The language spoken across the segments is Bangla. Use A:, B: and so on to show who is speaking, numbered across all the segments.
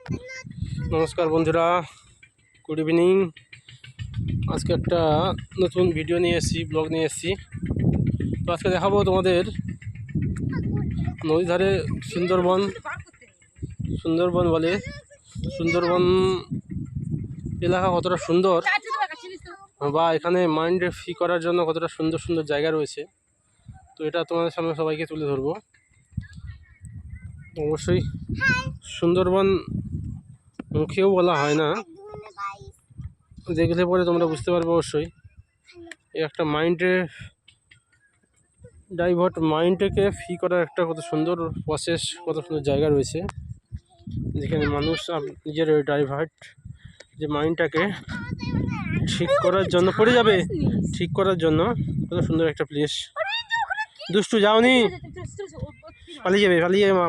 A: নমস্কার বন্ধুরা, গুড ইভিনিং। আজকে একটা নতুন ভিডিও নিয়ে এসেছি, ব্লগ নিয়ে এসেছি। তো আজকে দেখাবো তোমাদের নদীর ধারে সুন্দরবন বলে সুন্দরবন এলাকা কতটা সুন্দর, বা এখানে মাইন্ড ফ্রি করার জন্য কতটা সুন্দর সুন্দর জায়গা রয়েছে। তো এটা তোমাদের সামনে সবাইকে তুলে ধরবো। অবশ্যই সুন্দরবন মুখেও বলা হয় না, দেখলে পরে তোমরা বুঝতে পারবে। অবশ্যই এই একটা মাইন্ডকে ফ্রি করার একটা কত সুন্দর প্রসেস, কত সুন্দর জায়গা রয়েছে, যেখানে মানুষ নিজের ডাইভার্ট যে মাইন্ডটাকে ঠিক করার জন্য ঠিক করার জন্য কত সুন্দর একটা প্লেস। দুষ্টু যাওনি, পালিয়ে যাবে মা,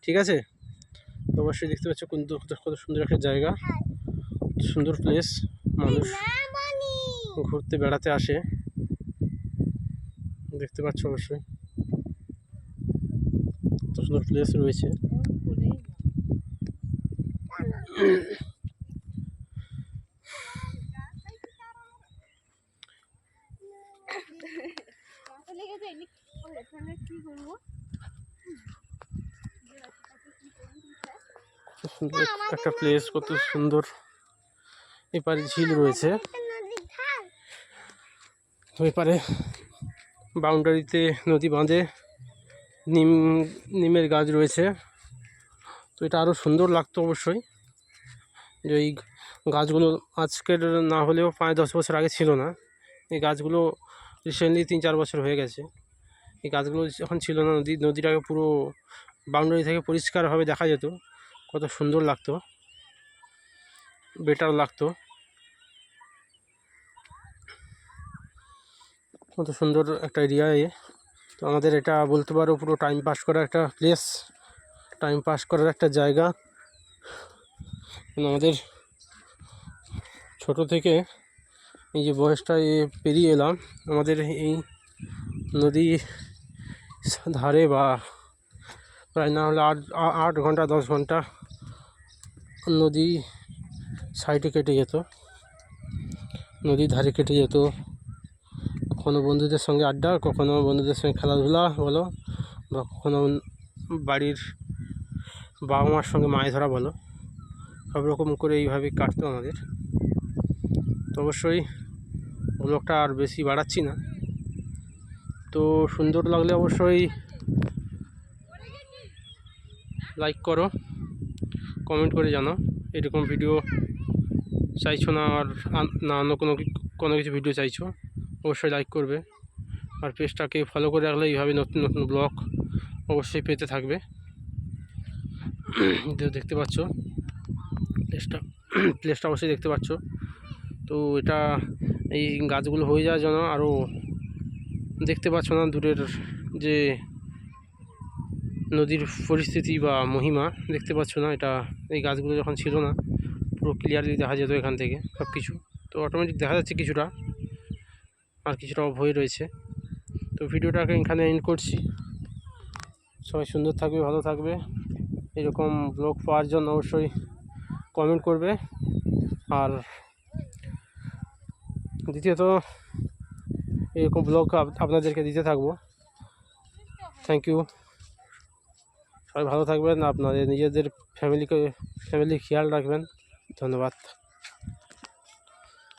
A: ঠিক আছে? তো অবশ্যই দেখতে পাচ্ছ কত সুন্দর একটা জায়গা, সুন্দর প্লেস। মানুষ ঘুরতে বেড়াতে আসে, দেখতে পাচ্ছ অবশ্যই কত সুন্দর প্লেস রয়েছে। একটা প্লেস, কত সুন্দর। এপারে ঝিল রয়েছে, ওইপারে বাউন্ডারিতে নদী বাঁধে নিমের গাছ রয়েছে। তো এটা আরও সুন্দর লাগতো অবশ্যই। যে এই গাছগুলো আজকের না হলেও 5-10 বছর আগে ছিল না। এই গাছগুলো রিসেন্টলি 3-4 বছর হয়ে গেছে। এই গাছগুলো যখন ছিল না, নদীটাকে পুরো বাউন্ডারি থেকে পরিষ্কারভাবে দেখা যেত, কত সুন্দর লাগতো, বেটার লাগতো। কত সুন্দর একটা এরিয়ায়। তো আমাদের এটা বলতে পারো পুরো টাইম পাস করার একটা প্লেস, টাইম পাস করার একটা জায়গা। আমাদের ছোট থেকে এই যে বয়সটা পেরিয়ে এলাম, আমাদের এই নদী ধারে বা প্রায় না হলে 8 ঘন্টা 10 ঘন্টা নদী সাইডে কেটে যেত, নদীর ধারে কেটে যেত। কখনো বন্ধুদের সঙ্গে আড্ডা, কখনো বন্ধুদের সঙ্গে খেলাধুলা বলো, বা কখনো বাড়ির বাবা মার সঙ্গে মাছ ধরা বলো, সব রকম করে এইভাবেই কাটতো আমাদের। তো অবশ্যই ব্লগটা আর বেশি বাড়াচ্ছি না। তো সুন্দর লাগলে অবশ্যই লাইক করো, কমেন্ট করে জানাও এরকম ভিডিও চাইছো না, আর না অন্য কোনো কিছু ভিডিও চাইছো, অবশ্যই লাইক করবে। আর পেজটাকে ফলো করে রাখলে এইভাবে নতুন নতুন ব্লগ অবশ্যই পেতে থাকবে। দেখতে পাচ্ছ প্লেসটা অবশ্যই দেখতে পাচ্ছ। তো এটা এই গাছগুলো হয়ে যাওয়ার জন্য আরও দেখতে পাচ্ছ না দূরের যে নদীর পরিস্থিতি বা মহিমা, দেখতে পাচ্ছ না। এটা এই গাছগুলো যখন ছিল না, পুরো ক্লিয়ারলি দেখা যেত এখান থেকে সব কিছু। তো অটোমেটিক দেখা যাচ্ছে কিছুটা, আর কিছুটা অফ হয়ে রয়েছে। তো ভিডিওটাকে এখানে এন্ড করছি। সবাই সুন্দর থাকবে, ভালো থাকবে। এরকম ব্লগ পাওয়ার জন্য অবশ্যই কমেন্ট করবে। আর দ্বিতীয়ত এরকম ব্লগ আপনাদেরকে দিতে থাকবো। Thank you. সবাই ভালো থাকবেন, আপনাদের নিজেদের ফ্যামিলি খেয়াল রাখবেন। ধন্যবাদ।